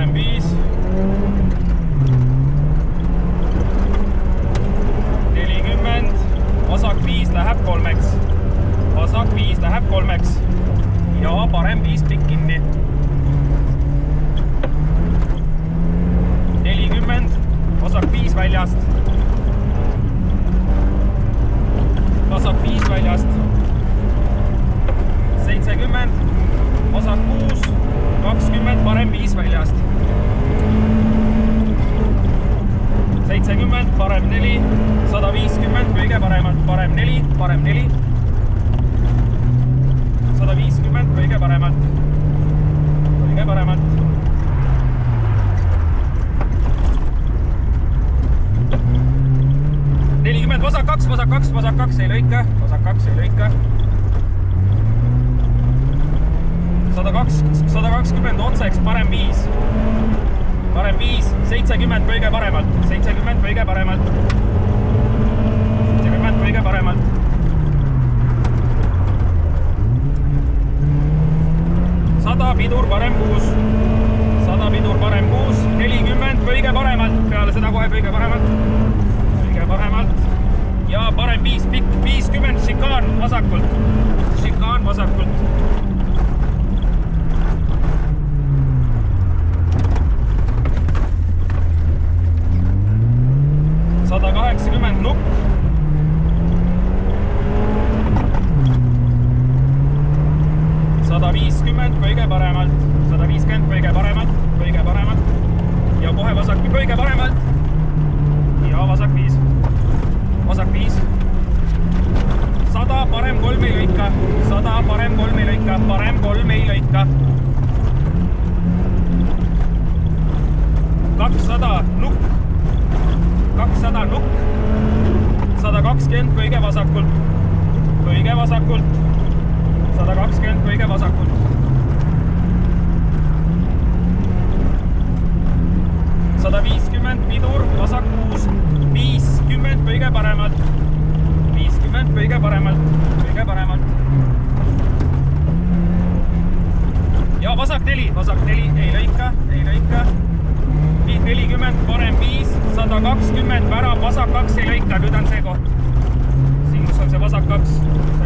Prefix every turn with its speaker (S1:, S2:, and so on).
S1: parem 5. 40, vasak 5 läheb 3-ks. Vasak 5 läheb 3-ks. Ja parem 5 pikk kinni. 40, vasak 5 väljast. Vasak 5 väljast. 70, vasak 6, 20, parem 5 väljast. 70, parem 4, 150, kõige paremalt, parem 4, parem 4. 150, kõige paremalt, kõige paremalt. 40, vasak 2, vasak 2, vasak 2, ei lõika, vasak 2, ei lõika. 120 otseks, parem 5. Parem 5, 70 kõige paremalt, 70 kõige paremalt. 70 kõige paremalt. 100 pidur parem 6. 100 pidur parem 6, 40 kõige paremalt, peale seda kohe kõige paremalt. Kõige paremalt. Ja parem 5, pikk 50, šikaan vasakult. Šikaan vasakult. 180 nukk. 150 kõige paremalt. 150 kõige paremalt, kõige paremalt. Ja kohe vasak kõige paremalt. Ja vasak 5. Vasak 5. 100 parem 3 ei lõika. 100 parem 3 ei lõika. Parem 3 ei lõika. 200 nukk. 200 nukk. 120 kõige vasakult. Kõige vasakult. 120 kõige vasakult. 150 pidur, vasak 6. 50 kõige paremalt. 50 kõige paremalt. Kõige paremalt. Ja vasak 4. Vasak 4 ei lõika. Ei lõika. 40 parem 5. 120 värav, vasak 2 ei lõika. Nüüd on see koht. Siin kus on see vasak 2.